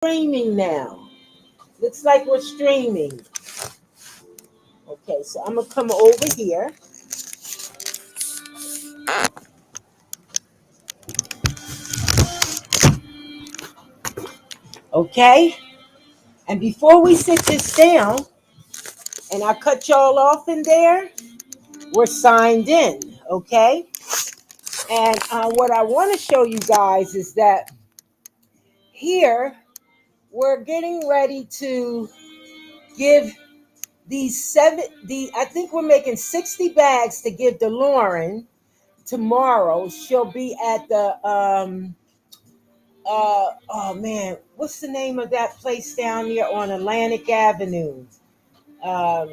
Streaming now. Looks like we're streaming. Okay, so I'm gonna come over here. Okay, and before we sit this down, and I cut y'all off in there, we're signed in. Okay, and what I want to show you guys is that here we're getting ready to give these seven. I think we're making 60 bags to give to Lauren tomorrow. She'll be at the oh man, what's the name of that place down here on Atlantic Avenue? Um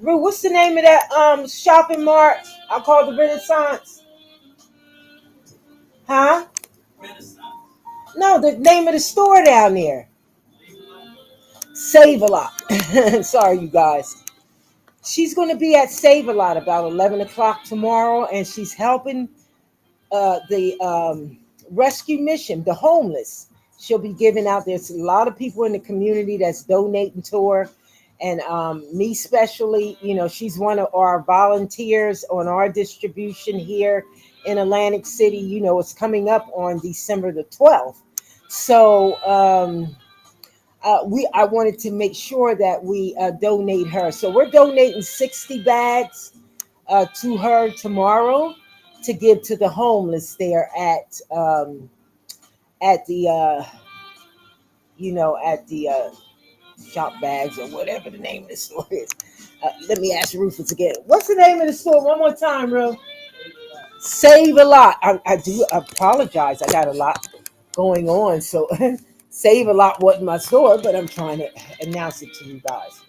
what's the name of that shopping mart? I call it the Renaissance. Huh? No, the name of the store down there. Save a Lot. Sorry, you guys. She's going to be at Save a Lot about 11 o'clock tomorrow, and she's helping the rescue mission, the homeless. She'll be giving out. There's a lot of people in the community that's donating to her, and me especially. You know, she's one of our volunteers on our distribution here in Atlantic City. You know, it's coming up on December the 12th, so I wanted to make sure that we donate her. So we're donating 60 bags to her tomorrow to give to the homeless there at the at the shop bags or whatever the name of the store is. Let me ask Rufus again. What's the name of the store? One more time, Ru. Save a Lot. I do apologize. I got a lot going on, so Save a Lot wasn't my store, but I'm trying to announce it to you guys.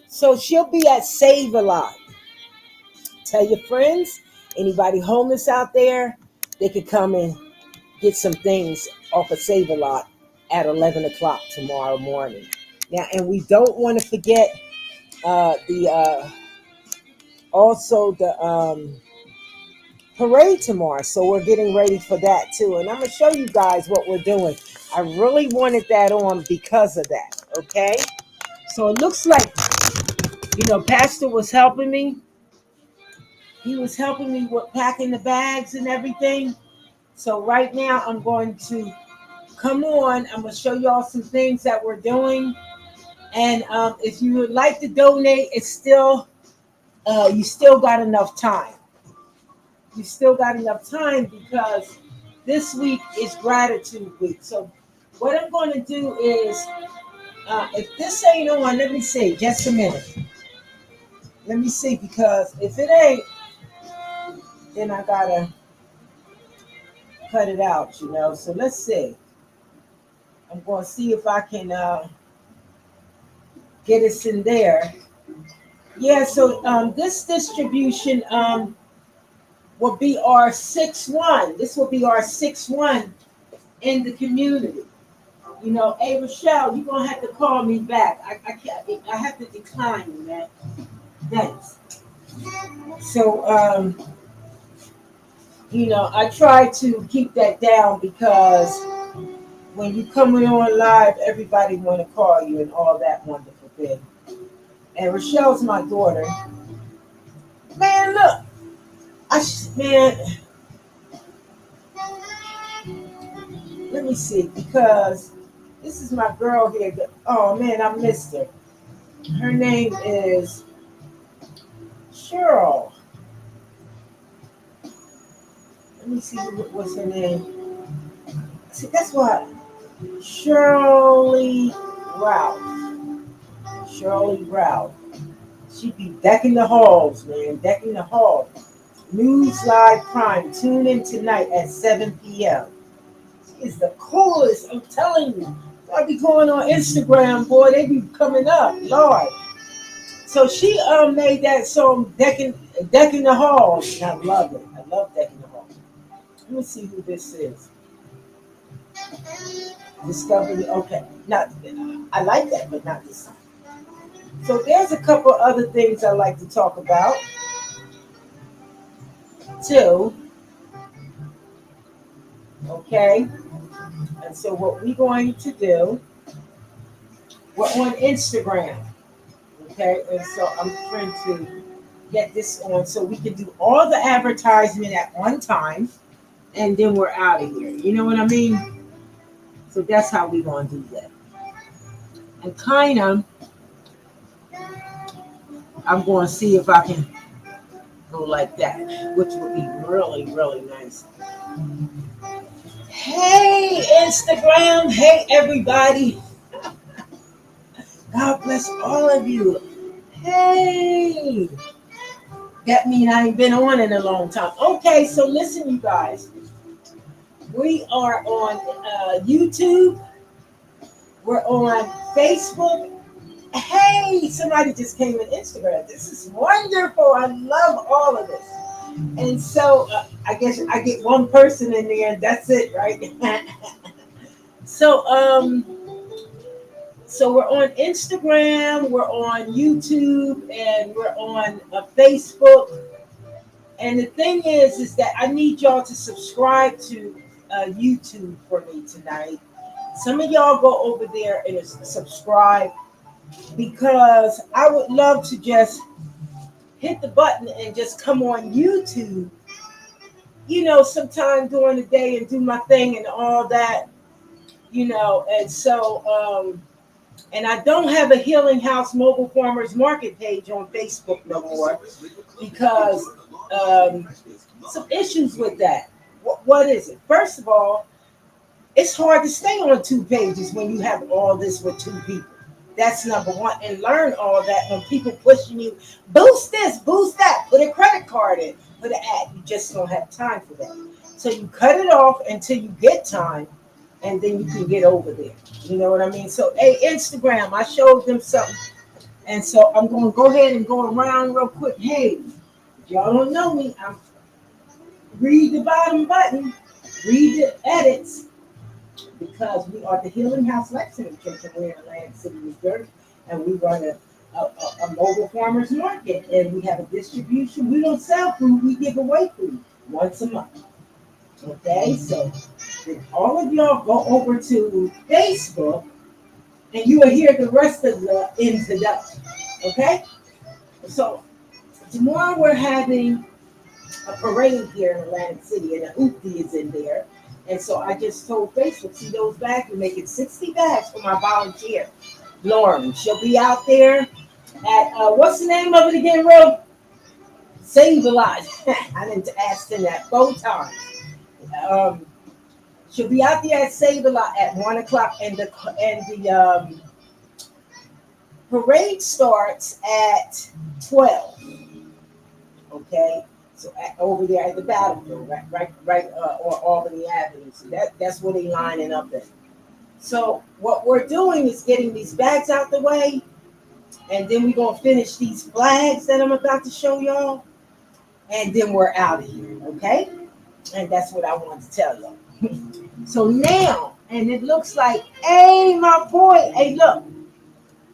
So she'll be at Save a Lot. Tell your friends, anybody homeless out there, they could come and get some things off of Save a Lot at 11 o'clock tomorrow morning. Now, and we don't want to forget the also the parade tomorrow. So we're getting ready for that too. And I'm going to show you guys what we're doing. I really wanted that on because of that. Okay. So it looks like, Pastor was helping me. He was helping me with packing the bags and everything. So right now I'm going to come on. I'm going to show y'all some things that we're doing. And if you would like to donate, it's still, you still got enough time. You still got enough time because this week is gratitude week. So what I'm going to do is, if this ain't on, let me see, just a minute. Let me see, because if it ain't, then I got to cut it out. So let's see. I'm going to see if I can get us in there. Yeah, so this distribution will be our 6-1. This will be our 6-1 in the community. Hey Rochelle, you're gonna have to call me back. I can't. I have to decline you, man. Thanks. So I try to keep that down because when you coming on live, everybody want to call you and all that wonderful thing. And Rochelle's my daughter. Man, look, man. Let me see, because this is my girl here. Oh man, I missed her. Her name is Cheryl. Let me see what's her name. See, that's what Shirley Ralph. Shirley Ralph. She be decking the halls, man. Decking the halls. News Live Prime. Tune in tonight at 7 p.m. She is the coolest. I'm telling you. I be going on Instagram, boy. They be coming up, Lord. So she made that song, decking the halls. And I love it. I love decking the halls. Let me see who this is. Discovery. Okay, not. I like that, but not this time. So there's a couple other things I like to talk about too. Okay. And so what we're going to do, we're on Instagram. Okay, and so I'm trying to get this on so we can do all the advertisement at one time, and then we're out of here. You know what I mean? So that's how we're going to do that. And kind of, I'm going to see if I can go like that, which would be really, really nice. Hey, Instagram. Hey, everybody. God bless all of you. Hey. That means I ain't been on in a long time. Okay, so listen, you guys. We are on YouTube. We're on Facebook. Hey, somebody just came in Instagram. This is wonderful. I love all of this. And so I guess I get one person in there, and that's it, right? so so we're on Instagram, we're on YouTube, and we're on Facebook. And the thing is that I need y'all to subscribe to YouTube for me tonight. Some of y'all go over there and subscribe because I would love to just hit the button and just come on YouTube, sometime during the day and do my thing and all that, And so, and I don't have a Healing House Mobile Farmers Market page on Facebook no more because some issues with that. What is it? First of all, it's hard to stay on two pages when you have all this with two people. That's number one. And learn all that when people pushing you, boost this, boost that, put a credit card in, put an ad. You just don't have time for that. So you cut it off until you get time, and then you can get over there. You know what I mean? So, hey, Instagram, I showed them something. And so I'm going to go ahead and go around real quick. Hey, if y'all don't know me, read the bottom button, read the edits, because we are the Healing House Lexington Church, and we're in Atlantic City, New Jersey, and we run a mobile farmers market, and we have a distribution. We don't sell food, we give away food once a month. Okay, so all of y'all go over to Facebook, and you will hear the rest of the introduction. Okay, so tomorrow we're having a parade here in Atlantic City, and the Hoopty is in there. And so I just told Facebook, see those bags, we're making 60 bags for my volunteer, Lauren. She'll be out there at, what's the name of it again, Ro? Save a Lot. I didn't ask them that 4 times. She'll be out there at Save a Lot at 1 o'clock, and the parade starts at 12. Okay. So over there at the battlefield, right on Albany Avenue. So that's where they lining up at. So what we're doing is getting these bags out the way, and then we're gonna finish these flags that I'm about to show y'all, and then we're out of here, okay? And that's what I wanted to tell y'all. So now, and it looks like, hey, my boy, hey, look,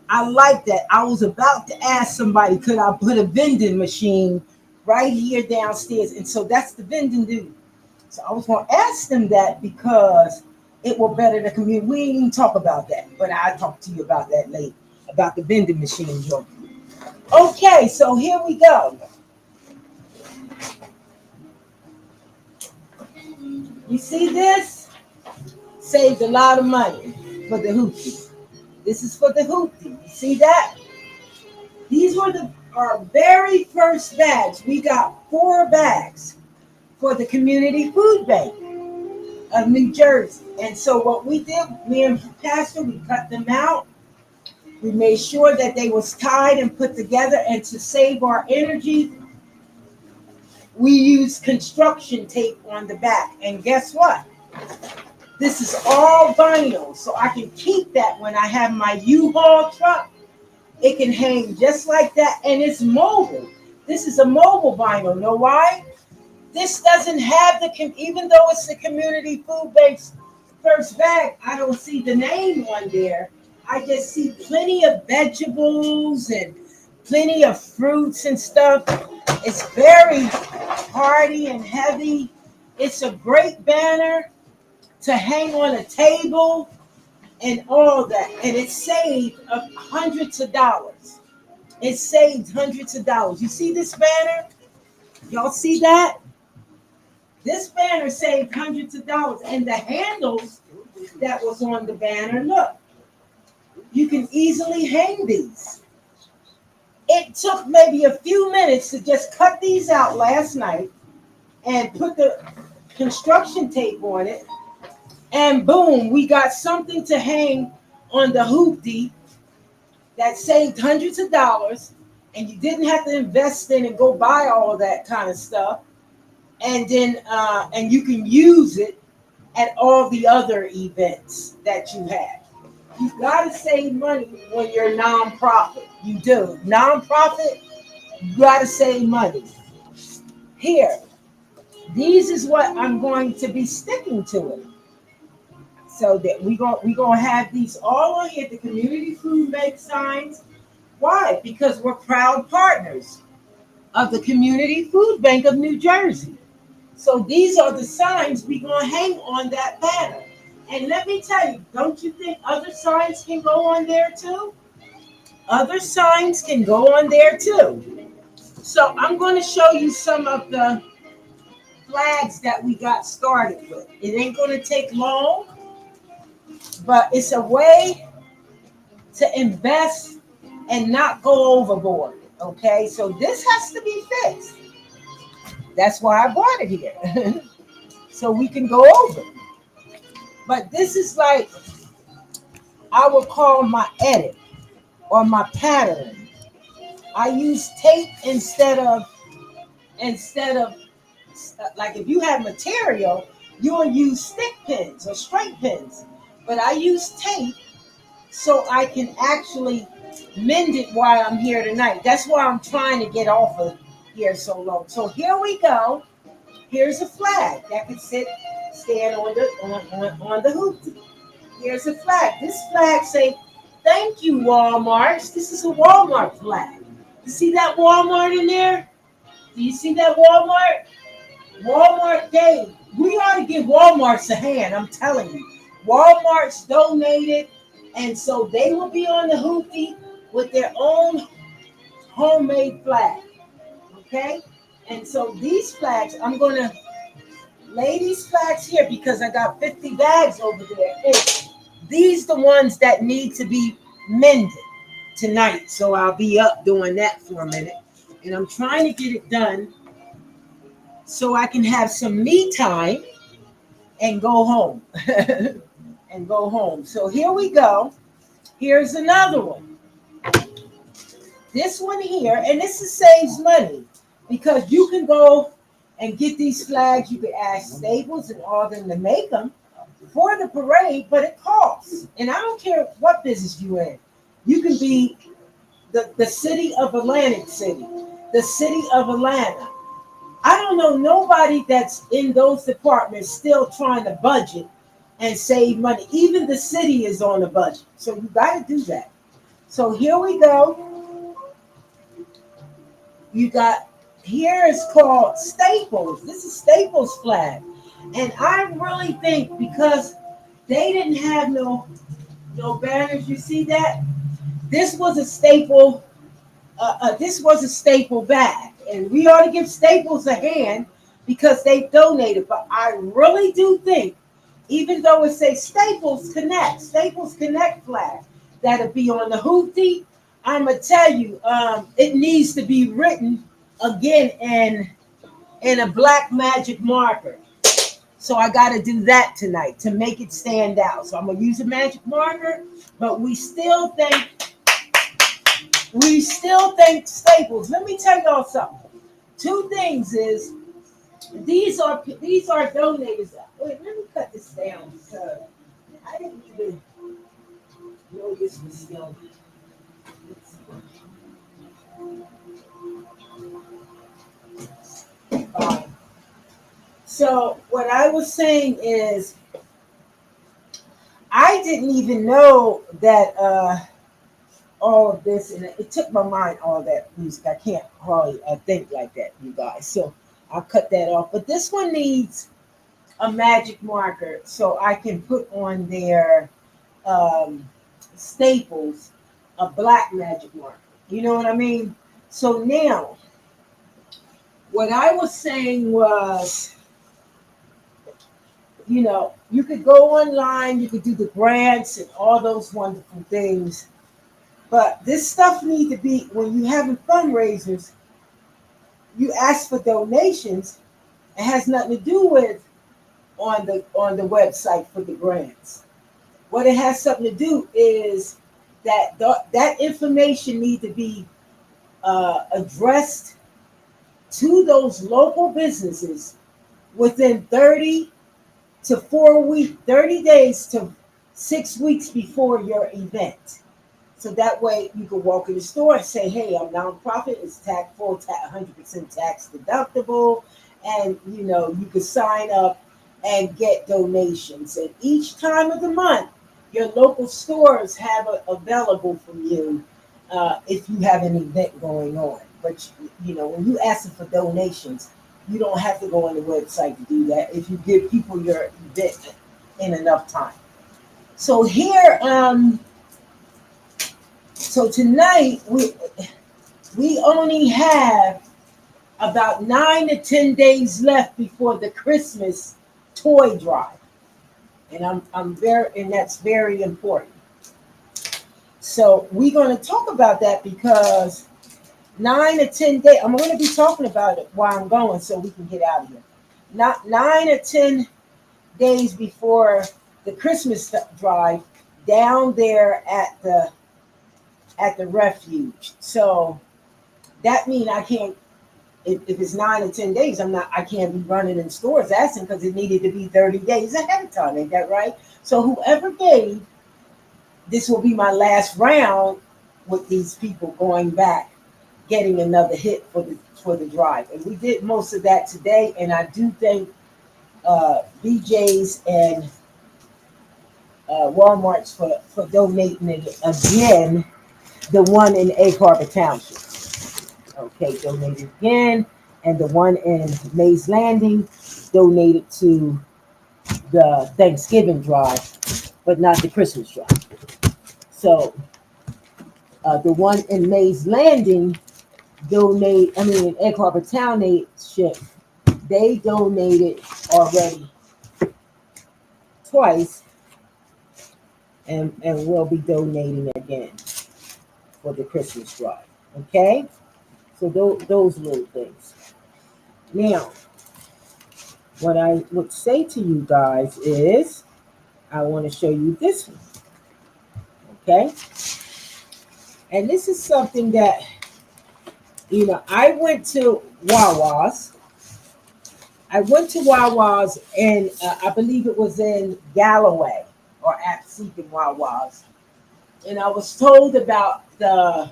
I like that. I was about to ask somebody, could I put a vending machine right here downstairs? And so that's the vending dude. So I was going to ask them that because it will better the community. We ain't even talk about that, but I'll talk to you about that later, about the vending machine joint. Okay, so here we go. You see this? Saved a lot of money for the Hoopty. This is for the Hoopty. You see that? These were our very first bags. We got 4 bags for the Community Food Bank of New Jersey. And so what we did, me and Pastor, we cut them out. We made sure that they was tied and put together. And to save our energy, we used construction tape on the back. And guess what? This is all vinyl, so I can keep that when I have my U-Haul truck. It can hang just like that, and it's mobile. This is a mobile vinyl. Know why? This doesn't have even though it's the Community Food Bank's first bag, I don't see the name on there. I just see plenty of vegetables and plenty of fruits and stuff. It's very hearty and heavy. It's a great banner to hang on a table and all that. And it saved hundreds of dollars. It saved hundreds of dollars. You see this banner? Y'all see that? This banner saved hundreds of dollars. And the handles that was on the banner, look, you can easily hang these. It took maybe a few minutes to just cut these out last night and put the construction tape on it. And boom, we got something to hang on the hoopty that saved hundreds of dollars. And you didn't have to invest in and go buy all that kind of stuff. And then, and you can use it at all the other events that you have. You got to save money when you're nonprofit. You do. Nonprofit, you got to save money. Here, these is what I'm going to be sticking to it. So that we gonna have these all on here, the community food bank signs. Why? Because we're proud partners of the Community Food Bank of New Jersey. So these are the signs we're gonna hang on that banner. And let me tell you, don't you think other signs can go on there too? Other signs can go on there too. So I'm going to show you some of the flags that we got started with. It ain't going to take long, but it's a way to invest and not go overboard. Okay, so this has to be fixed. That's why I brought it here. So we can go over. But this is like, I would call my edit or my pattern. I use tape instead of like if you have material, you'll use stick pins or straight pins. But I use tape so I can actually mend it while I'm here tonight. That's why I'm trying to get off of here so long. So here we go. Here's a flag that can stand on the hoop. Here's a flag. This flag say, "Thank you, Walmart." This is a Walmart flag. You see that Walmart in there? Do you see that Walmart? Walmart gave. We ought to give Walmart's a hand. I'm telling you. Walmart's donated, and so they will be on the hoopty with their own homemade flag. Okay? And so these flags, I'm going to lay these flags here because I got 50 bags over there. And these the ones that need to be mended tonight. So I'll be up doing that for a minute. And I'm trying to get it done so I can have some me time and go home. And go home. So here we go. Here's another one. This one here, and this saves money because you can go and get these flags. You could ask Staples and all them to make them for the parade, but it costs. And I don't care what business you're in. You can be the city of Atlantic City, the city of Atlanta. I don't know nobody that's in those departments still trying to budget and save money. Even the city is on a budget. So you got to do that. So here we go. You got, here is called Staples. This is Staples flag. And I really think because they didn't have no banners, you see that? This was a staple. This was a staple bag. And we ought to give Staples a hand because they donated. But I really do think, even though it says Staples Connect flag, that'll be on the hoopty. I'm gonna tell you, it needs to be written again in a black magic marker. So I got to do that tonight to make it stand out. So I'm gonna use a magic marker, but we still think Staples. Let me tell y'all something. Two things is these are donators. Wait, let me cut this down because I didn't even know this was still. So what I was saying is, I didn't even know that all of this, and it took my mind all that music. I can't hardly think like that, you guys. So I'll cut that off. But this one needs a magic marker so I can put on their um, staples a black magic marker. You know what I mean? So now, what I was saying was, you could go online, you could do the grants and all those wonderful things. But this stuff need to be, when you having fundraisers, you ask for donations. It has nothing to do with on the website for the grants. What it has something to do is that information need to be addressed to those local businesses within 30 days to 6 weeks before your event. So that way you can walk in the store and say, hey, I'm nonprofit, it's 100% tax deductible. And you can sign up and get donations. And each time of the month, your local stores have available from you if you have an event going on. But when you ask them for donations, you don't have to go on the website to do that if you give people your event in enough time. So here, so tonight we only have about 9 to 10 days left before the Christmas toy drive, and and that's very important. So we're going to talk about that because 9 to 10 days. I'm going to be talking about it while I'm going, so we can get out of here. Not 9 to 10 days before the Christmas drive, down there at the refuge. So that means I can't. If it's 9 to 10 days, I can't be running in stores asking because it needed to be 30 days ahead of time. Ain't that right? So whoever gave, this will be my last round with these people going back, getting another hit for the drive. And we did most of that today. And I do thank BJ's and Walmart's for donating it again. The one in Egg Harbor Township. Okay, donated again. And the one in Mays Landing donated to the Thanksgiving drive, but not the Christmas drive. So the one in Mays Landing in Egg Harbor Township, they donated already twice and will be donating again for the Christmas drive. Okay? So those little things. Now, what I would say to you guys is, I want to show you this one. Okay? And this is something that, I went to Wawa's. And I believe it was in Galloway or Absecon Wawa's. And I was told about the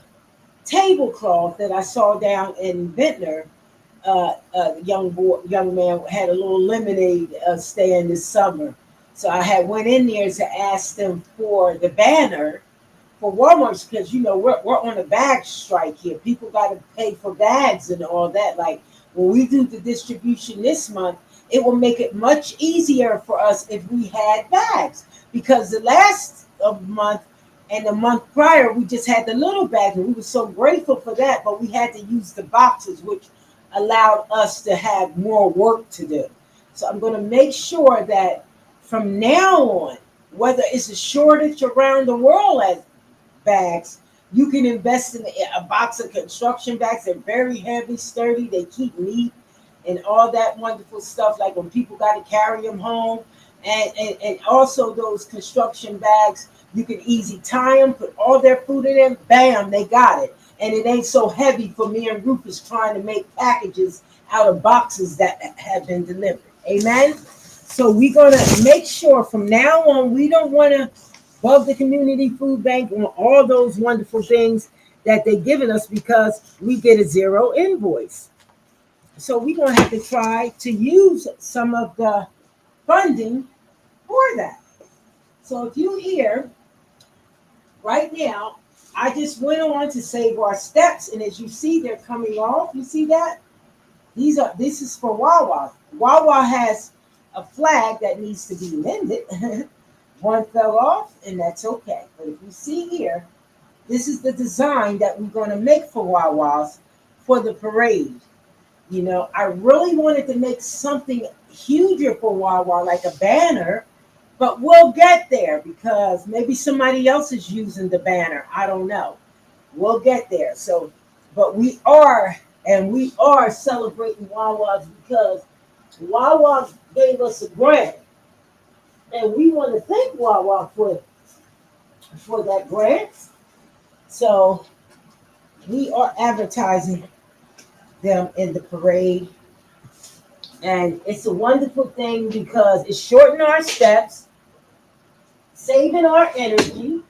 tablecloth that I saw down in Ventnor. Young man had a little lemonade stand this summer. So I had went in there to ask them for the banner for Walmart because we're on a bag strike here. People got to pay for bags and all that. Like when we do the distribution this month, it will make it much easier for us if we had bags because the last month and the month prior we just had the little bags and we were so grateful for that, but we had to use the boxes, which allowed us to have more work to do. So I'm going to make sure that from now on, whether it's a shortage around the world as bags, you can invest in a box of construction bags. They're very heavy, sturdy, they keep neat and all that wonderful stuff, like when people got to carry them home. And also those construction bags, you can easy tie them, put all their food in them, bam, they got it. And it ain't so heavy for me and Rufus trying to make packages out of boxes that have been delivered. Amen? So we're going to make sure from now on, we don't want to bug the community food bank on all those wonderful things that they're giving us because we get a zero invoice. So we're going to have to try to use some of the funding for that. So if you hear right now, I just went on to save our steps, and as you see, they're coming off. You see that? This is for Wawa. Wawa has a flag that needs to be mended. One fell off, and that's okay. But if you see here, this is the design that we're going to make for Wawa's for the parade. You know, I really wanted to make something huger for Wawa, like a banner, but we'll get there because maybe somebody else is using the banner. I don't know. We'll get there. So, but we are celebrating Wawa's because Wawa gave us a grant, and we want to thank Wawa for that grant. So we are advertising them in the parade. And it's a wonderful thing because it's shortening our steps, saving our energy,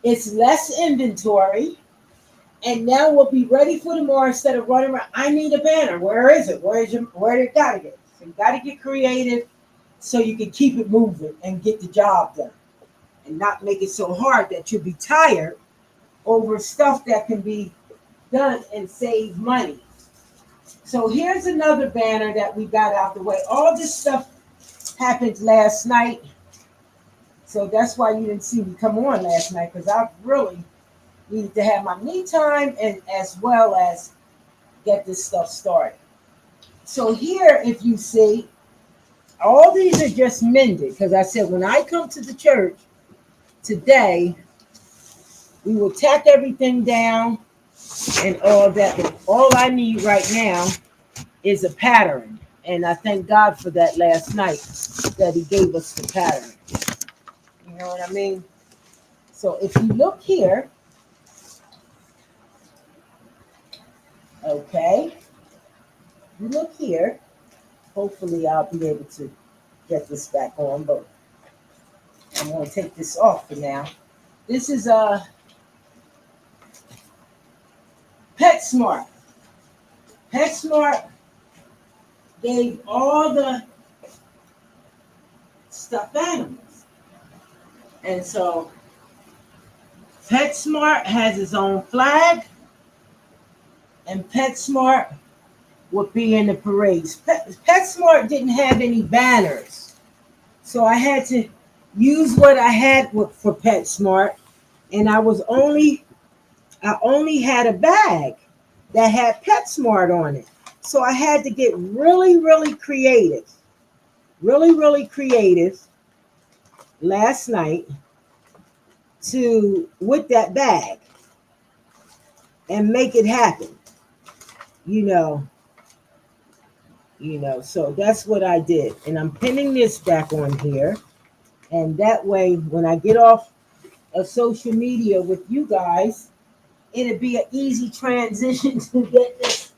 it's less inventory, and now we'll be ready for tomorrow instead of running around. I need a banner. Where is it? Where did it gotta get? So you gotta get creative so you can keep it moving and get the job done. And not make it so hard that you'll be tired over stuff that can be done and save money. So here's another banner that we got out the way. All this stuff happened last night. So that's why you didn't see me come on last night, because I really needed to have my me time and as well as get this stuff started. So here, if you see, all these are just mended because I said when I come to the church today, we will tack everything down and all that. But all I need right now is a pattern. And I thank God for that last night that He gave us the pattern. You know what I mean? So if you look here, okay, you look here, hopefully I'll be able to get this back on, but I'm going to take this off for now. This is a PetSmart. PetSmart gave all the stuffed animals. And so PetSmart has its own flag, and PetSmart would be in the parades. PetSmart didn't have any banners, so I had to use what I had for PetSmart, and I only had a bag that had PetSmart on it, so I had to get really, really creative, last night with that bag and make it happen. So that's what I did. And I'm pinning this back on here. And that way, when I get off of social media with you guys, it'll be an easy transition to get this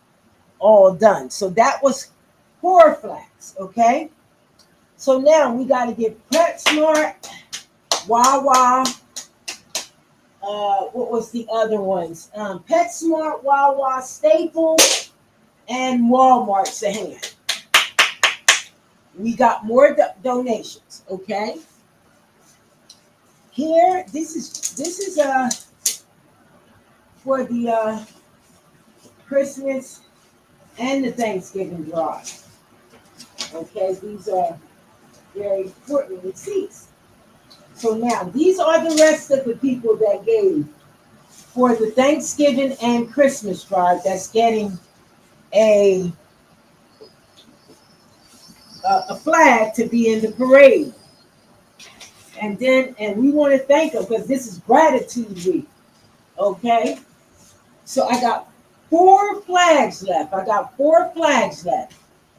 all done. So that was Horror Flags, okay? So now we got to get PetSmart, Wawa, what was the other ones? PetSmart, Wawa, Staples, and Walmart's a hand. We got more donations, okay? Here, this is for the Christmas and the Thanksgiving drive. Okay, these are very important receipts. So now, these are the rest of the people that gave for the Thanksgiving and Christmas drive that's getting a flag to be in the parade. And we want to thank them because this is gratitude week. Okay? So I got 4 flags left.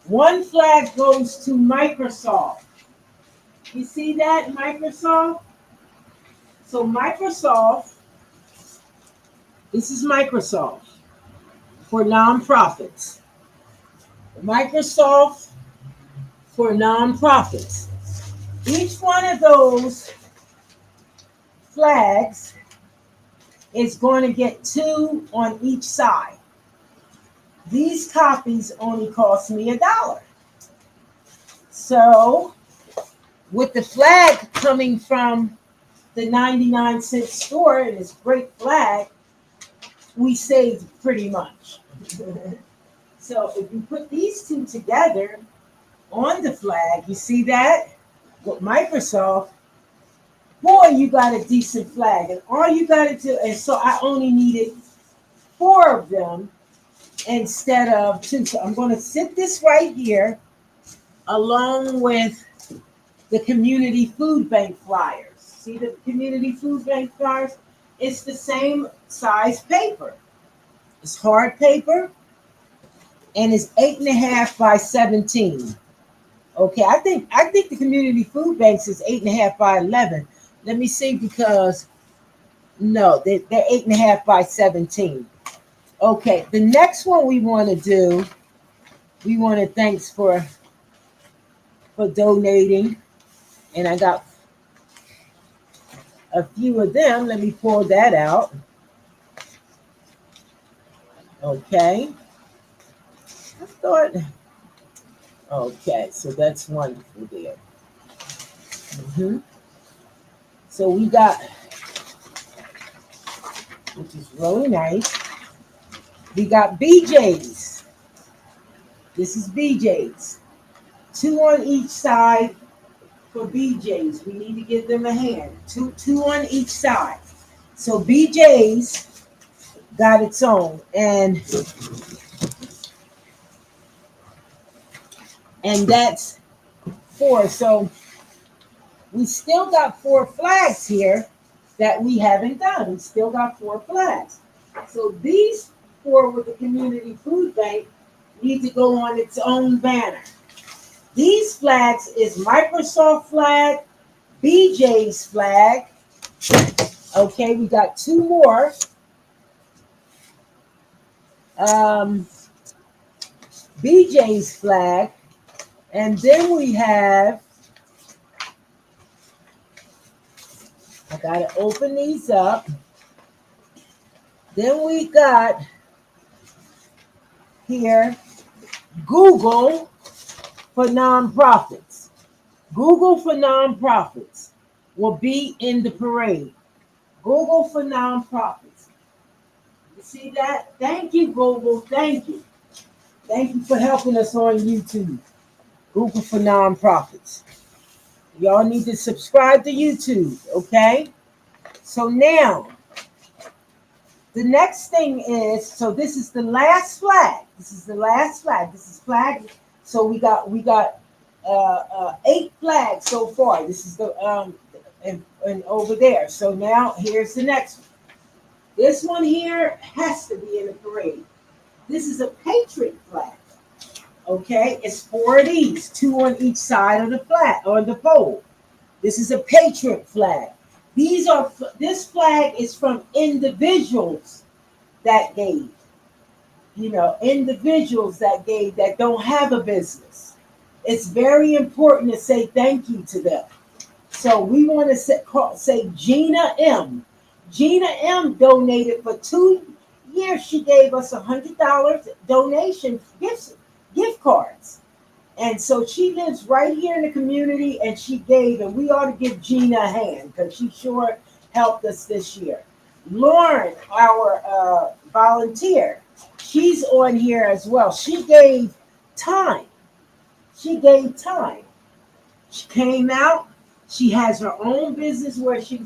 One flag goes to Microsoft. You see that, Microsoft? So Microsoft, this is Microsoft for nonprofits. Microsoft for nonprofits. Each one of those flags is going to get 2 on each side. These copies only cost me $1. So with the flag coming from the 99-cent store and this great flag, we saved pretty much. So if you put these 2 together, on the flag. You see that? With Microsoft, boy, you got a decent flag. And all you got to do, and so I only needed four of them instead of two. So I'm going to sit this right here along with the community food bank flyers. See the community food bank flyers? It's the same size paper. It's hard paper and it's 8.5 by 17. Okay, I think the community food banks is 8.5 by 11. Let me see because no, they're 8.5 by 17. Okay, the next one we want to do, we want to thanks for donating, and I got a few of them. Let me pull that out. Okay, I thought. Okay, so that's wonderful there. hmm So we got, which is really nice. We got BJ's. This is BJ's. Two on each side for BJ's. We need to give them a hand. Two on each side. So BJ's got its own, and that's four. So we still got four flags here that we haven't done. We still got four flags. So these four with the community food bank need to go on its own banner. These flags is Microsoft flag, BJ's flag. Okay, we got two more. Um, BJ's flag, and then we have. I gotta open these up. Then we got here Google for nonprofits. Google for nonprofits will be in the parade. Google for nonprofits. You see that? Thank you, Google. Thank you. Thank you for helping us on YouTube. Google for nonprofits. Y'all need to subscribe to YouTube, okay? So now, the next thing is, so this is the last flag. This is the last flag. This is flag. So we got 8 flags so far. This is the and over there. So now here's the next one. This one here has to be in the parade. This is a patriot flag. Okay, it's four of these, two on each side of the flag or the pole. This is a patriot flag. This flag is from individuals that gave. Individuals that gave that don't have a business. It's very important to say thank you to them. So we want to say Gina M. Gina M donated for 2 years. She gave us $100 donation gift cards. And so she lives right here in the community and she gave, and we ought to give Gina a hand because she sure helped us this year. Lauren, our volunteer, she's on here as well. She gave time. She gave time. She came out. She has her own business where she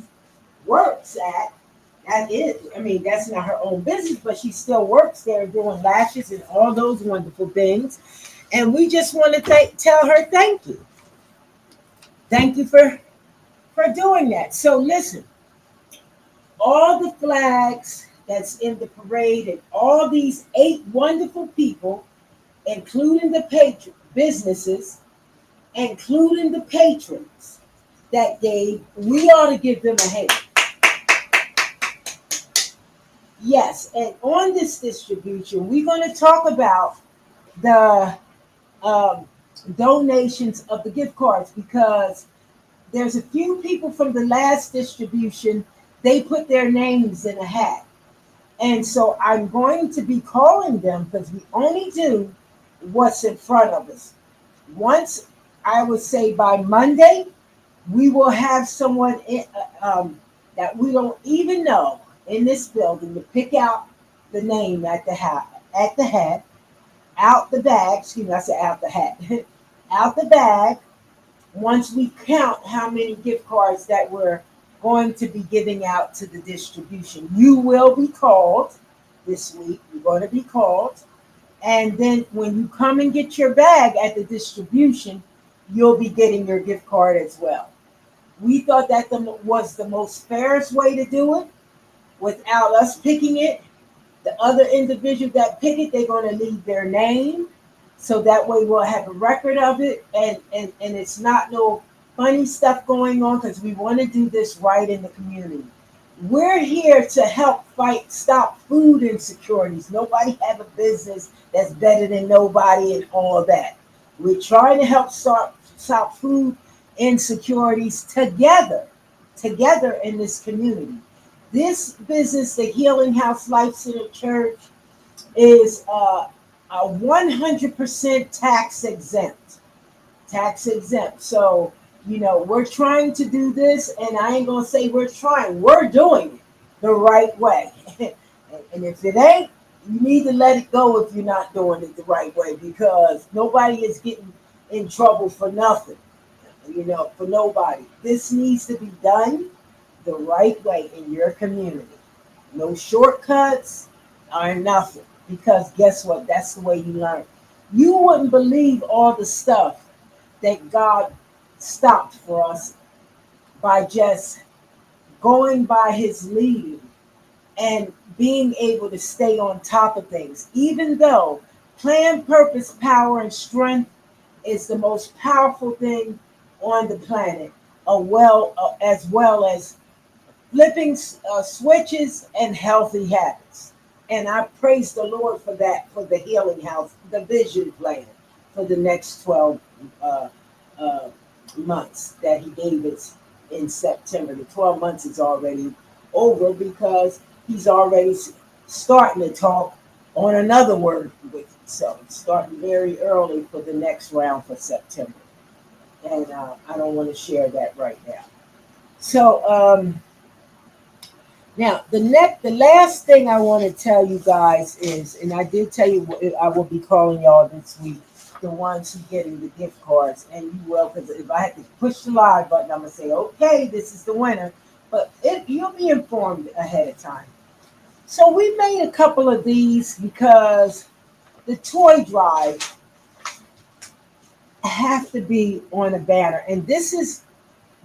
works at. That's not her own business, but she still works there doing lashes and all those wonderful things. And we just want to tell her thank you. Thank you for doing that. So listen, all the flags that's in the parade and all these 8 wonderful people, including the businesses, including the patrons that gave, we ought to give them a hand. Yes, and on this distribution, we're going to talk about the donations of the gift cards because there's a few people from the last distribution, they put their names in a hat. And so I'm going to be calling them because we only do what's in front of us. Once, I would say by Monday, we will have someone that we don't even know in this building to pick out the name at the hat, out the bag, I said out the hat, out the bag once we count how many gift cards that we're going to be giving out to the distribution. You will be called this week. You're going to be called. And then when you come and get your bag at the distribution, you'll be getting your gift card as well. We thought that was the most fairest way to do it without us picking it. The other individual that pick it, they're going to leave their name. So that way we'll have a record of it. And it's not no funny stuff going on because we want to do this right in the community. We're here to help stop food insecurities. Nobody have a business that's better than nobody and all that. We're trying to help stop food insecurities together in this community. This business, the Healing House Life Center Church, is a 100% tax exempt. Tax exempt. So, we're trying to do this, and I ain't going to say we're trying. We're doing it the right way. And if it ain't, you need to let it go if you're not doing it the right way, because nobody is getting in trouble for nothing, for nobody. This needs to be done the right way in your community. No shortcuts or nothing. Because guess what? That's the way you learn. You wouldn't believe all the stuff that God stopped for us by just going by his leading and being able to stay on top of things. Even though plan, purpose, power, and strength is the most powerful thing on the planet, as well as flipping switches and healthy habits. And I praise the Lord for that, for the Healing House, the vision plan for the next 12 months that he gave us in September. The 12 months is already over because he's already starting to talk on another word with you. So it's starting very early for the next round for September. And I don't want to share that right now. So now the last thing I want to tell you guys is, and I did tell you I will be calling y'all this week, the ones who getting the gift cards, and you will, because if I had to push the live button, I'm gonna say, okay, this is the winner, but you'll be informed ahead of time. So we made a couple of these because the toy drive have to be on a banner, and this is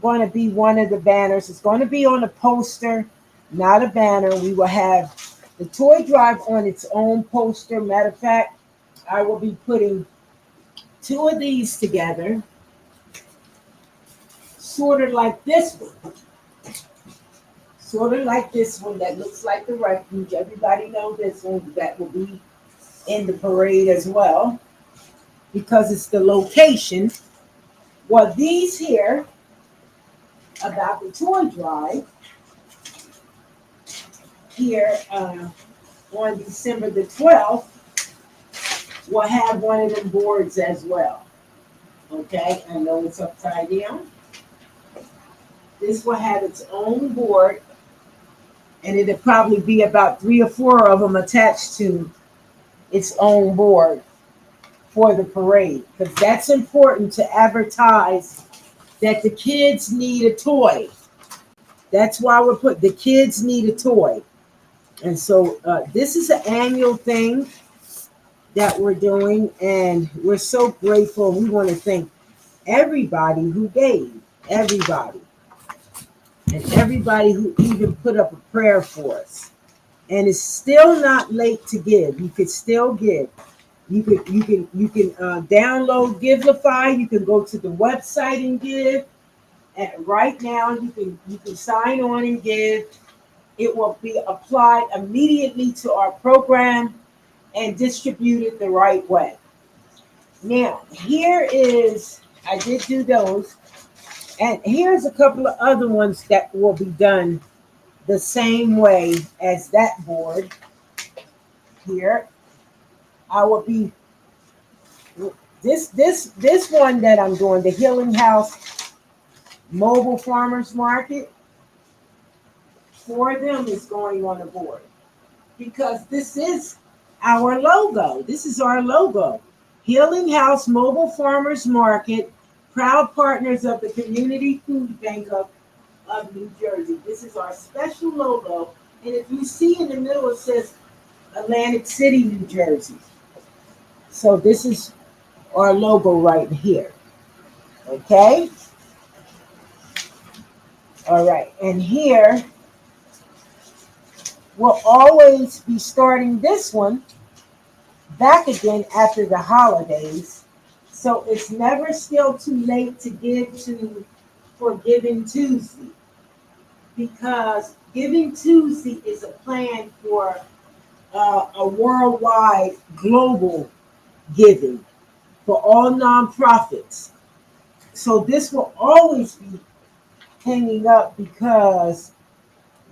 going to be one of the banners. It's going to be on a poster, not a banner. We will have the toy drive on its own poster. Matter of fact, I will be putting two of these together, sort of like this one. Sort of like this one that looks like the refuge. Everybody knows this one. That will be in the parade as well because it's the location. Well, these here about the toy drive here on December the 12th, we'll have one of them boards as well. Okay, I know it's upside down. This will have its own board, and it'll probably be about 3 or 4 of them attached to its own board for the parade, because that's important to advertise that the kids need a toy. That's why we're putting the kids need a toy. And so this is an annual thing that we're doing, and we're so grateful. We want to thank everybody who gave, everybody, and everybody who even put up a prayer for us. And it's still not late to give. You could still give. You can download Givelify. You can go to the website and give. And right now you can sign on and give. It will be applied immediately to our program and distributed the right way. Now, I did do those, and here's a couple of other ones that will be done the same way as that board here. I will be this one that I'm doing, the Healing House Mobile Farmers Market. 4 of them is going on the board because this is our logo. This is our logo. Healing House Mobile Farmers Market, proud partners of the Community Food Bank of New Jersey. This is our special logo. And if you see in the middle, it says Atlantic City, New Jersey. So this is our logo right here. Okay? All right. And here, we'll always be starting this one back again after the holidays. So it's never still too late to give to for Giving Tuesday, because Giving Tuesday is a plan for a worldwide global giving for all nonprofits. So this will always be hanging up because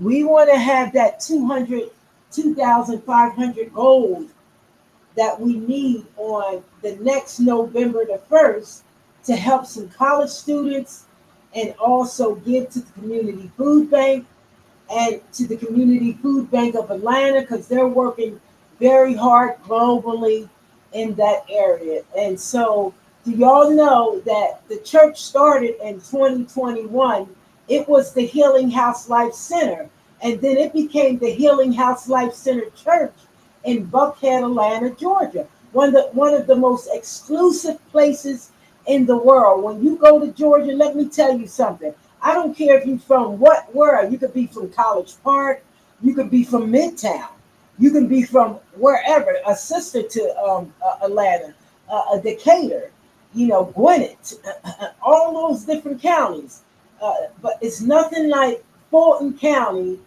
we want to have that 2,500 gold that we need on the next November the 1st to help some college students and also give to the Community Food Bank and to the Community Food Bank of Atlanta, because they're working very hard globally in that area. And so, do y'all know that the church started in 2021? It was the Healing House Life Center, and then it became the Healing House Life Center Church in Buckhead, Atlanta, Georgia. One of the most exclusive places in the world. When you go to Georgia, let me tell you something. I don't care if you're from where. You could be from College Park. You could be from Midtown. You can be from wherever, a sister to Atlanta, Decatur, Gwinnett, all those different counties. But it's nothing like Fulton County,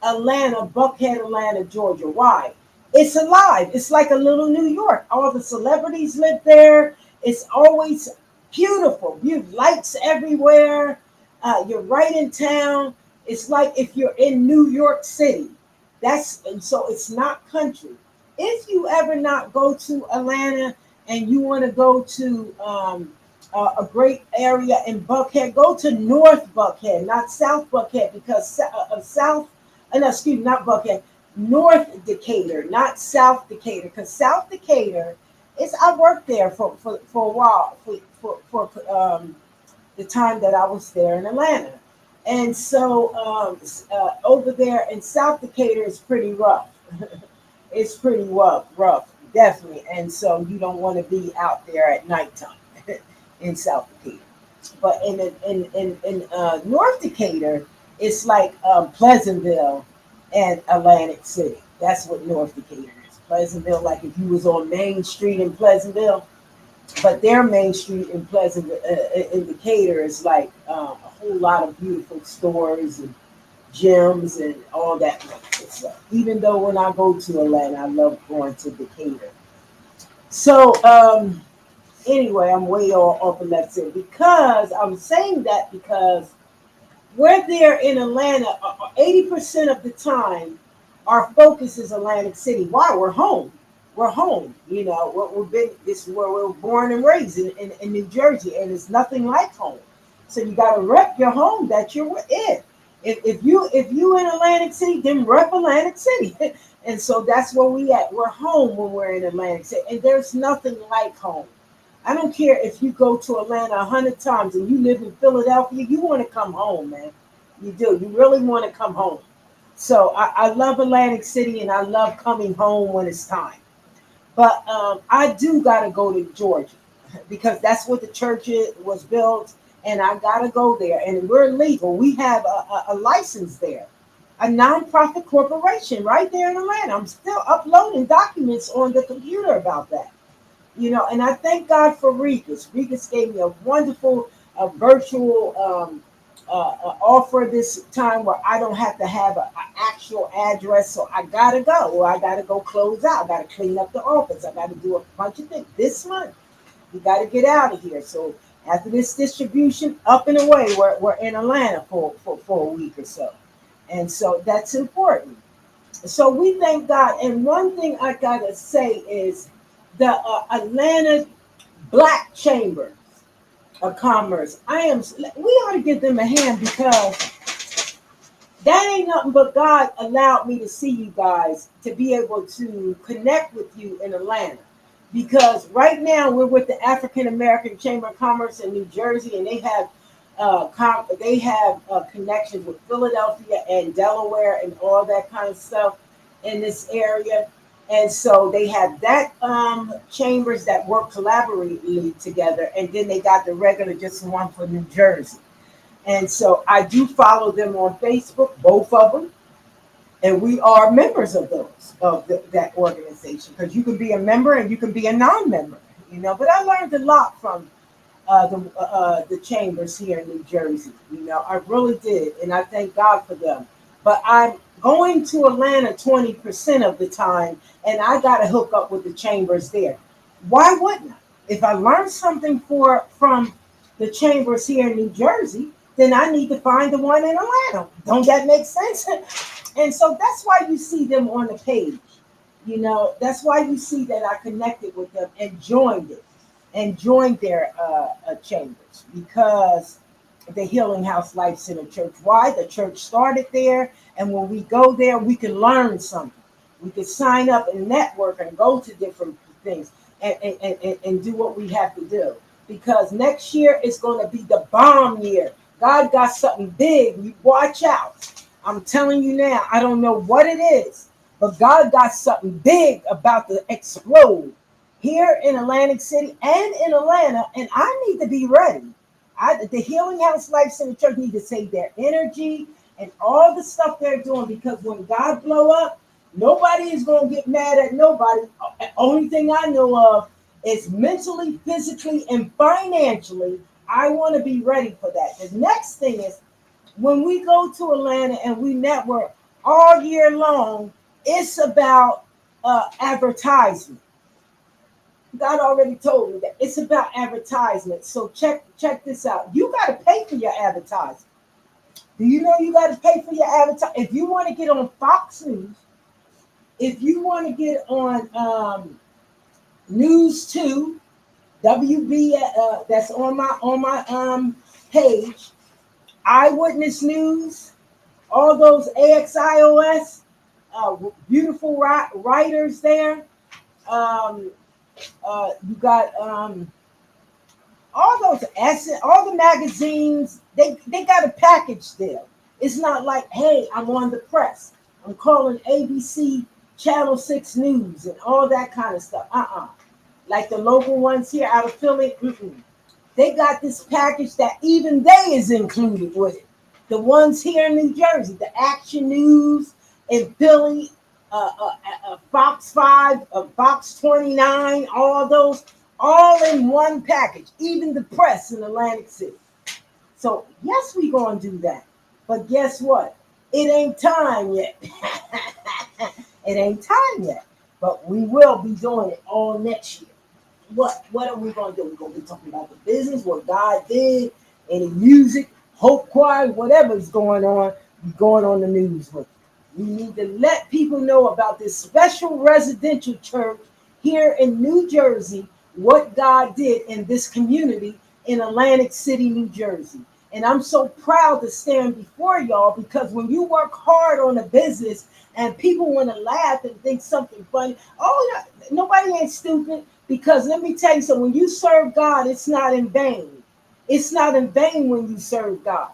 Atlanta, Buckhead, Atlanta, Georgia. Why? It's alive. It's like a little New York. All the celebrities live there. It's always beautiful. Beautiful lights everywhere. You're right in town. It's like if you're in New York City. And so it's not country. If you ever not go to Atlanta and you want to go to a great area in Buckhead, go to North Buckhead, not South Buckhead, because no, excuse me, not Buckhead, North Decatur, not South Decatur, because South Decatur I worked there for a while for the time that I was there in Atlanta. And so over there in South Decatur is pretty rough. It's pretty rough, definitely. And so you don't want to be out there at nighttime in South Decatur. But in North Decatur, it's like Pleasantville and Atlantic City. That's what North Decatur is. Pleasantville, like if you was on Main Street in Pleasantville, but their Main Street in Pleasantville, in Decatur, is like a whole lot of beautiful stores and gyms and all that wonderful stuff. Even though when I go to Atlanta, I love going to Decatur. So anyway, I'm way all off of left field because I'm saying that because we're there in Atlanta 80% of the time. Our focus is Atlantic City. Why? We're home. We're home. This is where we're born and raised in New Jersey, and it's nothing like home. So you got to rep your home that you're in. If you in Atlantic City, then rep Atlantic City. And so that's where we at. We're home when we're in Atlantic City, and there's nothing like home. I don't care if you go to Atlanta 100 times and you live in Philadelphia, you want to come home, man. You do. You really want to come home. So I love Atlantic City and I love coming home when it's time. But I do got to go to Georgia because that's what the church was built, and I got to go there. And we're legal. We have a license there, a nonprofit corporation right there in Atlanta. I'm still uploading documents on the computer about that. And I thank God for Regis. Regis gave me a wonderful virtual offer this time where I don't have to have an actual address. So I got to go, or I got to go close out. I got to clean up the office. I got to do a bunch of things this month. You got to get out of here. So after this distribution, up and away, we're in Atlanta for a week or so. And so that's important. So we thank God. And one thing I got to say is the Atlanta Black Chamber of Commerce. We ought to give them a hand because that ain't nothing but God allowed me to see you guys, to be able to connect with you in Atlanta. because right now we're with the African American Chamber of Commerce in New Jersey, and they have connections with Philadelphia and Delaware and all that kind of stuff in this area. And so they have that chambers that work collaboratively together, and then they got the regular just one for New Jersey. And so I do follow them on Facebook, both of them, and we are members of that organization, because you can be a member and you can be a non-member, you know. But I learned a lot from the chambers here in New Jersey. You know, I really did, and I thank God for them. But I'm going to Atlanta 20% of the time, and I got to hook up with the chambers there. Why wouldn't I? If I learned something from the chambers here in New Jersey, then I need to find the one in Atlanta. Don't that make sense? And so that's why you see them on the page. You know, that's why you see that I connected with them and joined it and joined their chambers, because the Healing House Life Center Church. Why? The church started there, and when we go there, we can learn something. We can sign up and network and go to different things and do what we have to do. Because next year is going to be the bomb year. God got something big. You watch out. I'm telling you now, I don't know what it is, but God got something big about to explode here in Atlantic City and in Atlanta, and I need to be ready. The Healing House Life Center Church need to save their energy and all the stuff they're doing, because when God blow up, nobody is going to get mad at nobody. The only thing I know of is mentally, physically, and financially, I want to be ready for that. The next thing is, when we go to Atlanta and we network all year long, it's about advertisement. God already told me that it's about advertisement. So check this out. You got to pay for your advertising. Do you know you got to pay for your advertising? If you want to get on Fox News, if you want to get on News 2, WB, that's on my page, Eyewitness News, all those AXIOS, beautiful writers there. Um, you got all those assets, all the magazines. They got a package deal. It's not like, hey, I'm on the press. I'm calling ABC Channel 6 News and all that kind of stuff. Like the local ones here out of Philly. They got this package that even they is included with it. The ones here in New Jersey, the Action News in Philly, Fox 5, Fox 29, all those, all in one package, even the press in Atlantic City. So, yes, we going to do that. But guess what? It ain't time yet. It ain't time yet. But we will be doing it all next year. What are we going to do? We're going to be talking about the business, what God did, any music, Hope Choir, whatever is going on, going on the news with. We need to let people know about this special residential church here in New Jersey, what God did in this community in Atlantic City, New Jersey. And I'm so proud to stand before y'all, because when you work hard on a business and people want to laugh and think something funny, oh, nobody ain't stupid. Because let me tell you something, when you serve God, it's not in vain. It's not in vain when you serve God.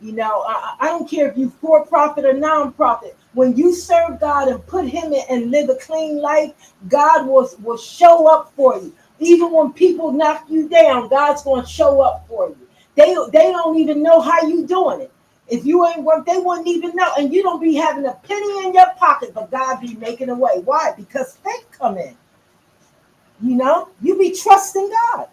You know, I don't care if you for profit or non-profit. When you serve God and put him in and live a clean life, God will show up for you. Even when people knock you down, God's going to show up for you. They don't even know how you doing it. If you ain't work, they wouldn't even know. And you don't be having a penny in your pocket, but God be making a way. Why? Because faith come in. You know, you be trusting God.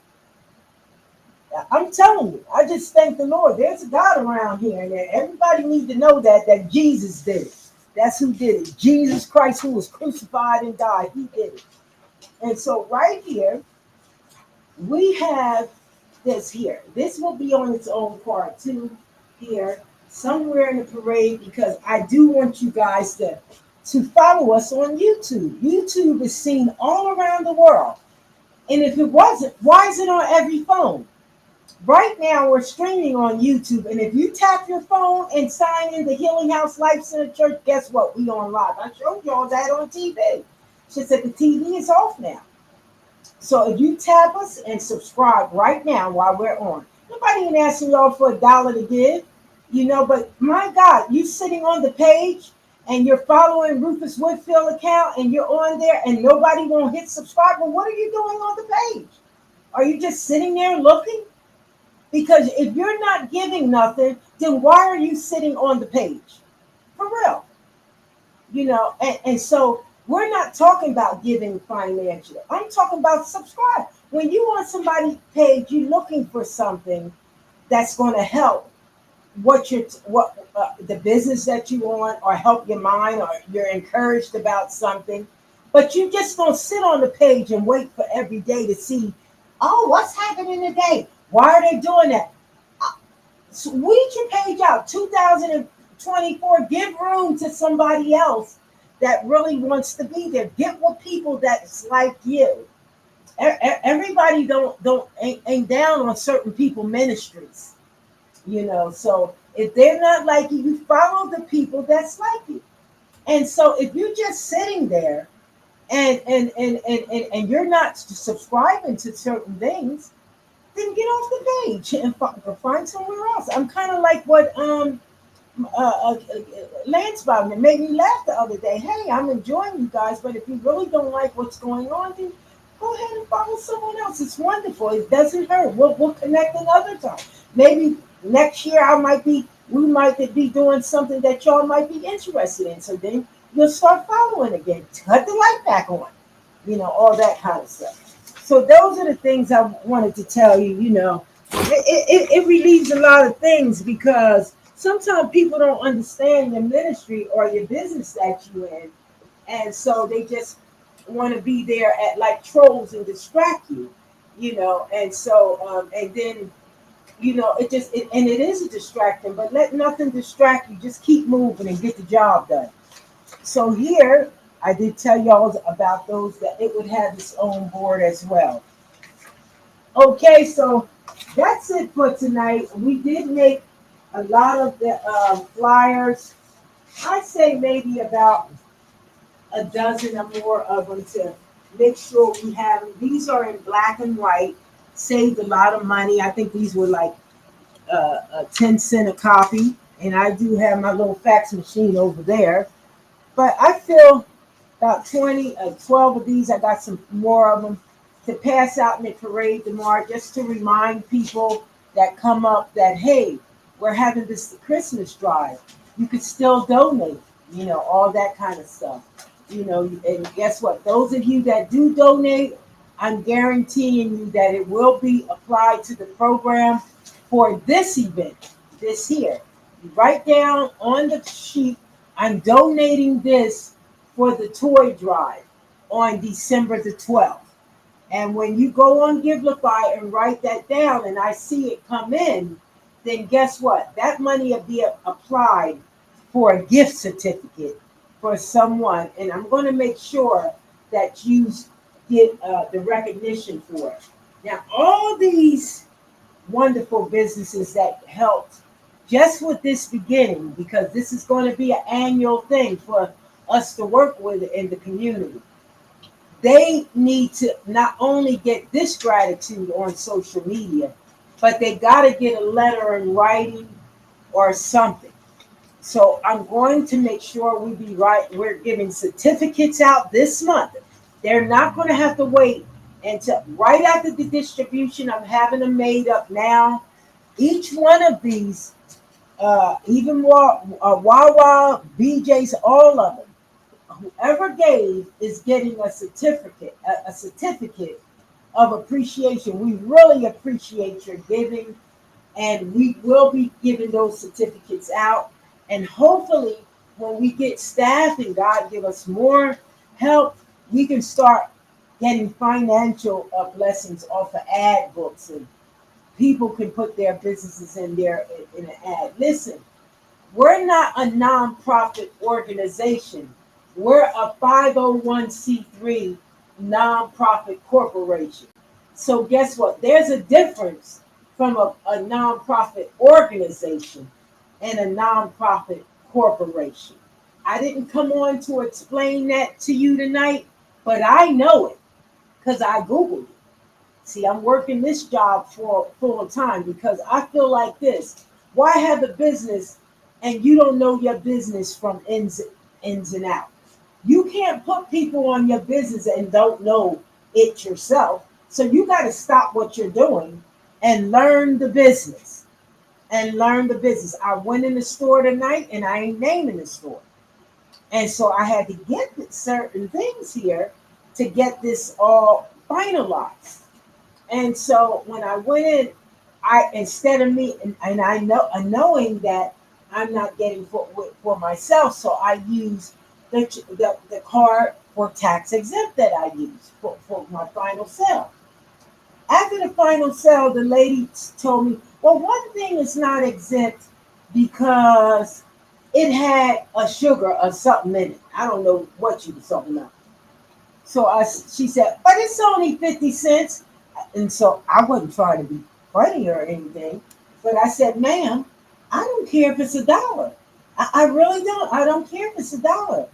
I'm telling you, I just thank the Lord. There's a God around here, and everybody needs to know that Jesus did it. That's who did it. Jesus Christ, who was crucified and died, he did it. And so right here, we have this here. This will be on its own part too here, somewhere in the parade, because I do want you guys to follow us on YouTube. YouTube is seen all around the world. And if it wasn't, why is it on every phone? Right now, we're streaming on YouTube. And if you tap your phone and sign in the Healing House Life Center Church, guess what? We on live. I showed y'all that on TV. She said the TV is off now. So if you tap us and subscribe right now while we're on, nobody ain't asking y'all for $1 to give, but my God, you sitting on the page and you're following Rufus Woodfield account and you're on there and nobody won't hit subscribe. Well, what are you doing on the page? Are you just sitting there looking? Because if you're not giving nothing, then why are you sitting on the page? For real. And so we're not talking about giving financially. I'm talking about subscribe. When you on somebody's page, you're looking for something that's going to help what the business that you want, or help your mind, or you're encouraged about something. But you just don't sit on the page and wait for every day to see, oh, what's happening today? Why are they doing that? So weed your page out. 2024, give room to somebody else that really wants to be there. Get with people that's like you. Everybody ain't down on certain people ministries, So if they're not like you, you follow the people that's like you. And so if you're just sitting there and you're not subscribing to certain things, then get off the page and find somewhere else. I'm kind of like what Lance Bowden. It made me laugh the other day. Hey, I'm enjoying you guys, but if you really don't like what's going on, then go ahead and follow someone else. It's wonderful. It doesn't hurt. We'll connect another time. Maybe next year we might be doing something that y'all might be interested in. So then you'll start following again. Cut the light back on. All that kind of stuff. So those are the things I wanted to tell you. It relieves a lot of things, because sometimes people don't understand your ministry or your business that you're in, and so they just want to be there at like trolls and distract you, and so and then and it is a distraction, but let nothing distract you. Just keep moving and get the job done. So here I did tell y'all about those that it would have its own board as well. Okay, so that's it for tonight. We did make a lot of the flyers. I'd say maybe about a dozen or more of them to make sure we have them. These are in black and white. Saved a lot of money. I think these were like 10 cents a copy. And I do have my little fax machine over there. But I feel about 12 of these. I got some more of them to pass out in the parade tomorrow, just to remind people that come up that, hey, we're having this Christmas drive. You could still donate, all that kind of stuff. And guess what? Those of you that do donate, I'm guaranteeing you that it will be applied to the program for this event, this here. You write down on the sheet, I'm donating this for the toy drive on December the 12th. And when you go on Givelify and write that down and I see it come in, then guess what? That money will be applied for a gift certificate for someone. And I'm going to make sure that you get the recognition for it. Now, all these wonderful businesses that helped just with this beginning, because this is going to be an annual thing for us to work with in the community. They need to not only get this gratitude on social media, but they got to get a letter in writing or something. So I'm going to make sure we're giving certificates out this month. They're not going to have to wait until right after the distribution. I'm having them made up now. Each one of these, even more Wawa, BJ's, all of them, whoever gave is getting a certificate of appreciation. We really appreciate your giving, and we will be giving those certificates out. And hopefully, when we get staff and God give us more help, we can start getting financial blessings off of ad books, and people can put their businesses in there in an ad. Listen, we're not a nonprofit organization. We're a 501c3 nonprofit corporation. So guess what? There's a difference from a nonprofit organization and a nonprofit corporation. I didn't come on to explain that to you tonight, but I know it. because I Googled it. See, I'm working this job for full time because I feel like this. Why have a business and you don't know your business from ins and out? You can't put people on your business and don't know it yourself. So you got to stop what you're doing and learn the business. And learn the business. I went in the store tonight and I ain't naming the store. And so I had to get certain things here to get this all finalized. And so when I went in, I instead of me and I know knowing that I'm not getting for myself, so I use the card for tax exempt that I use for my final sale. After the final sale, the lady told me, well, one thing is not exempt because it had a sugar or something in it. I don't know what she was talking about. So she said, but it's only 50 cents. And so I wasn't trying to be funny or anything. But I said, ma'am, I don't care if it's a dollar. I really don't. I don't care if it's a dollar.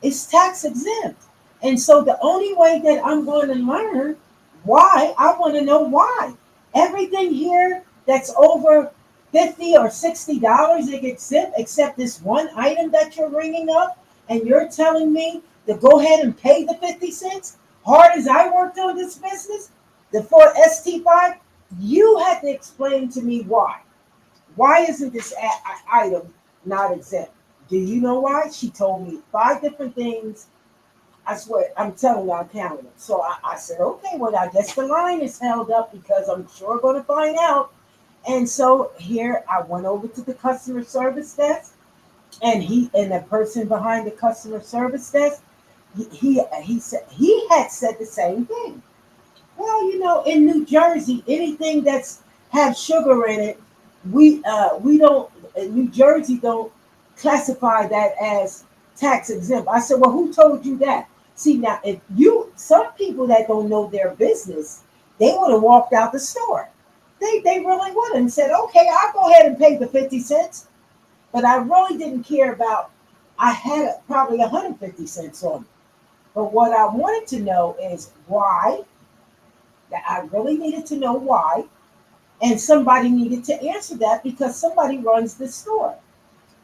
It's tax exempt. And so the only way that I'm going to learn why, I want to know why. Everything here that's over 50 or $60 is exempt, except this one item that you're ringing up, and you're telling me to go ahead and pay the 50 cents? Hard as I worked on this business, the Ford ST5, you had to explain to me why. Why isn't this item not exempt? Do you know why? She told me five different things. I swear, I'm telling you, I'm counting them. So I said, okay, well, I guess the line is held up because I'm sure going to find out. And so here I went over to the customer service desk, and the person behind the customer service desk, he said he had said the same thing. Well, in New Jersey, anything that's have sugar in it, we don't New Jersey don't classify that as tax exempt. I said, well, who told you that? See, now if some people that don't know their business, they would have walked out the store. They really would have and said, okay, I'll go ahead and pay the 50 cents. But I really didn't care about. I had probably 150 cents on it. But what I wanted to know is why. That I really needed to know why, and somebody needed to answer that because somebody runs the store.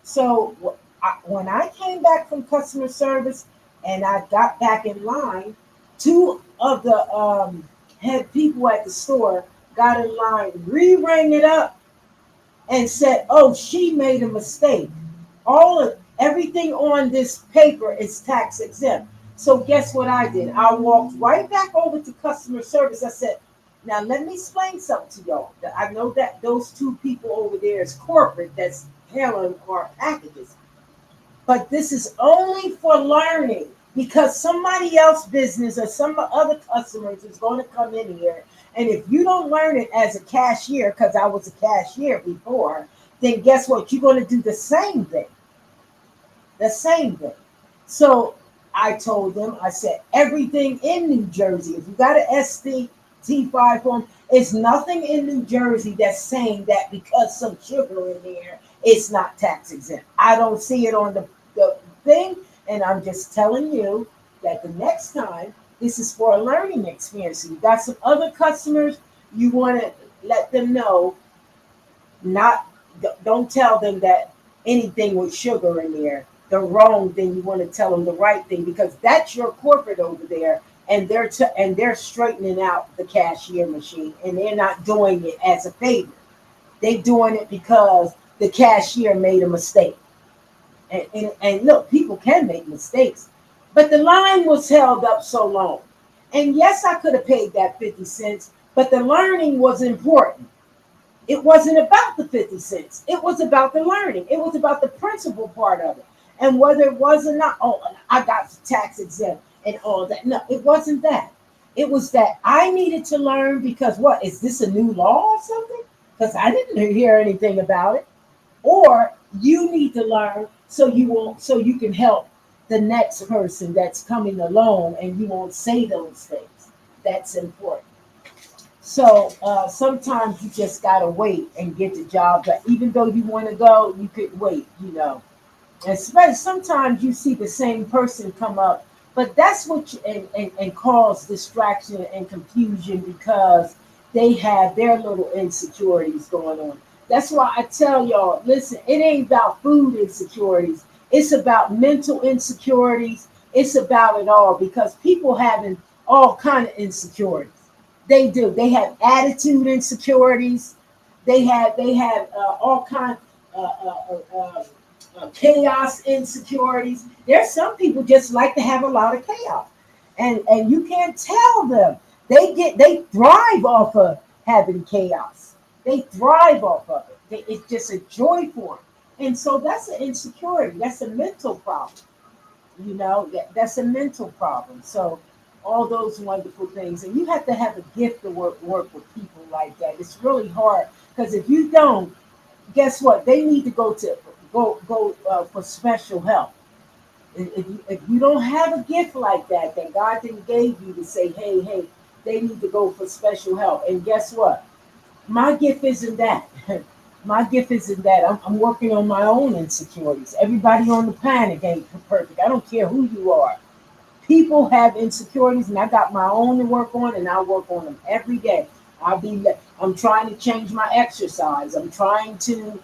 So when I came back from customer service and I got back in line, two of the head people at the store got in line, re-rang it up, and said, "Oh, she made a mistake. Everything on this paper is tax exempt." So guess what I did? I walked right back over to customer service. I said, now let me explain something to y'all. I know that those two people over there is corporate that's handling our packages. But this is only for learning because somebody else's business or some other customers is going to come in here. And if you don't learn it as a cashier, because I was a cashier before, then guess what? You're going to do the same thing. The same thing. So I told them, I said, everything in New Jersey, if you got an ST5 form, it's nothing in New Jersey that's saying that because some sugar in there, it's not tax exempt. I don't see it on the thing, and I'm just telling you that the next time, this is for a learning experience. So you got some other customers, you want to let them know, not don't tell them that anything with sugar in there the wrong thing. You want to tell them the right thing because that's your corporate over there, and they're straightening out the cashier machine, and they're not doing it as a favor. They're doing it because the cashier made a mistake. And look, people can make mistakes, but the line was held up so long. And yes, I could have paid that 50 cents, but the learning was important. It wasn't about the 50 cents. It was about the learning. It was about the principal part of it. And whether it was or not, oh, I got tax exempt and all that. No, it wasn't that. It was that I needed to learn because what? Is this a new law or something? Because I didn't hear anything about it. Or you need to learn so you can help the next person that's coming along and you won't say those things. That's important. So sometimes you just gotta wait and get the job done. Even though you want to go, you could wait. And especially sometimes you see the same person come up But that's what and cause distraction and confusion because they have their little insecurities going on. That's why I tell y'all, listen, it ain't about food insecurities. It's about mental insecurities. It's about it all because people having all kind of insecurities. They do. They have attitude insecurities. They have all kind chaos insecurities. There's some people just like to have a lot of chaos, and you can't tell them. They thrive off of having chaos. They thrive off of it. It's just a joy for them, and so that's an insecurity. That's a mental problem. That's a mental problem. So all those wonderful things, and you have to have a gift to work with people like that. It's really hard because if you don't, guess what? They need to go for special help. If you don't have a gift like that God didn't gave you to say, hey, they need to go for special help. And guess what? My gift isn't that. My gift isn't that. I'm working on my own insecurities. Everybody on the planet ain't perfect. I don't care who you are. People have insecurities, and I got my own to work on, and I work on them every day. I'm trying to change my exercise. I'm trying to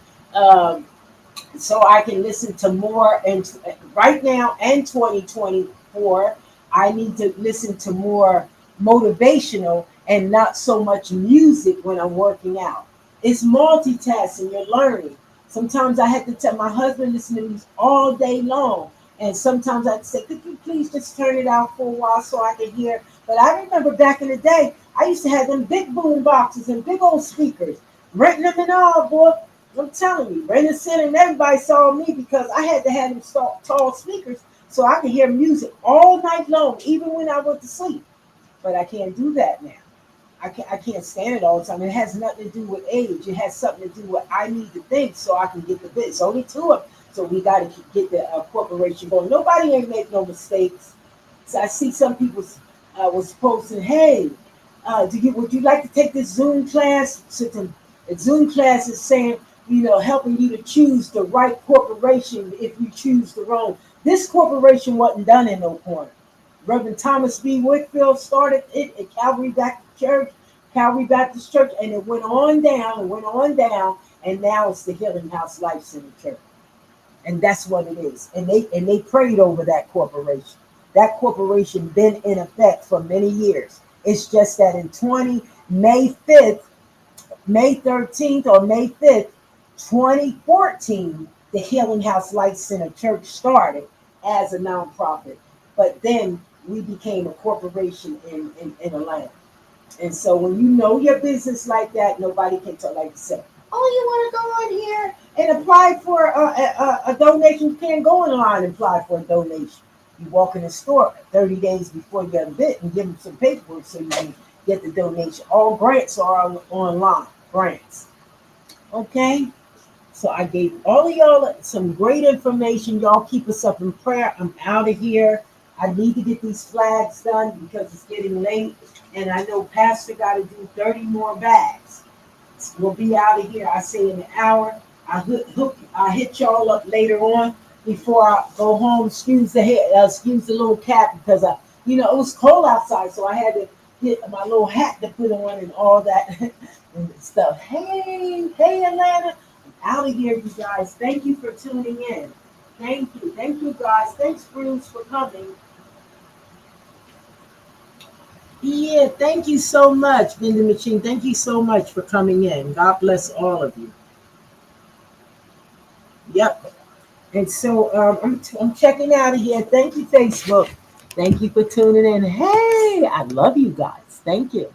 so I can listen to more. And right now, and 2024, I need to listen to more motivational and not so much music when I'm working out. It's multitasking. You're learning. Sometimes I had to tell my husband listen to music all day long. And sometimes I'd say, could you please just turn it out for a while so I can hear? But I remember back in the day, I used to have them big boom boxes and big old speakers, renting them and all, boy. I'm telling you, Brandon Center and everybody saw me because I had to have them tall speakers so I could hear music all night long, even when I went to sleep. But I can't do that now. I can't stand it all the time. It has nothing to do with age. It has something to do with I need to think so I can get the bit. It's only two of them. So we got to get the corporation going. Nobody ain't make no mistakes. So I see some people was posting, hey, would you like to take this Zoom class? So the Zoom class is saying, helping you to choose the right corporation if you choose the wrong. This corporation wasn't done in no corner. Reverend Thomas B. Whitfield started it at Calvary Baptist Church, and it went on down and went on down, and now it's the Healing House Life Center Church. And that's what it is. And they prayed over that corporation. That corporation been in effect for many years. It's just that in May 5th, May 13th or May 5th, 2014, the Healing House Life Center Church started as a nonprofit. But then we became a corporation in Atlanta. And so when you know your business like that, nobody can tell, like you say, oh, you want to go on here and apply for a donation? You can't go online and apply for a donation. You walk in the store 30 days before you get a bit and give them some paperwork so you can get the donation. All grants are online, grants. Okay? So I gave all of y'all some great information. Y'all keep us up in prayer. I'm out of here. I need to get these flags done because it's getting late. And I know Pastor got to do 30 more bags. We'll be out of here, I say, in an hour. I hit y'all up later on before I go home. Excuse the little cap because it was cold outside, so I had to get my little hat to put on and all that and stuff. Hey, Atlanta, I'm out of here, you guys. Thank you for tuning in. Thank you, guys. Thanks, Bruce, for coming. Yeah, thank you so much, Vending Machine. Thank you so much for coming in. God bless all of you. Yep. And so I'm checking out of here. Thank you, Facebook. Thank you for tuning in. Hey, I love you guys. Thank you.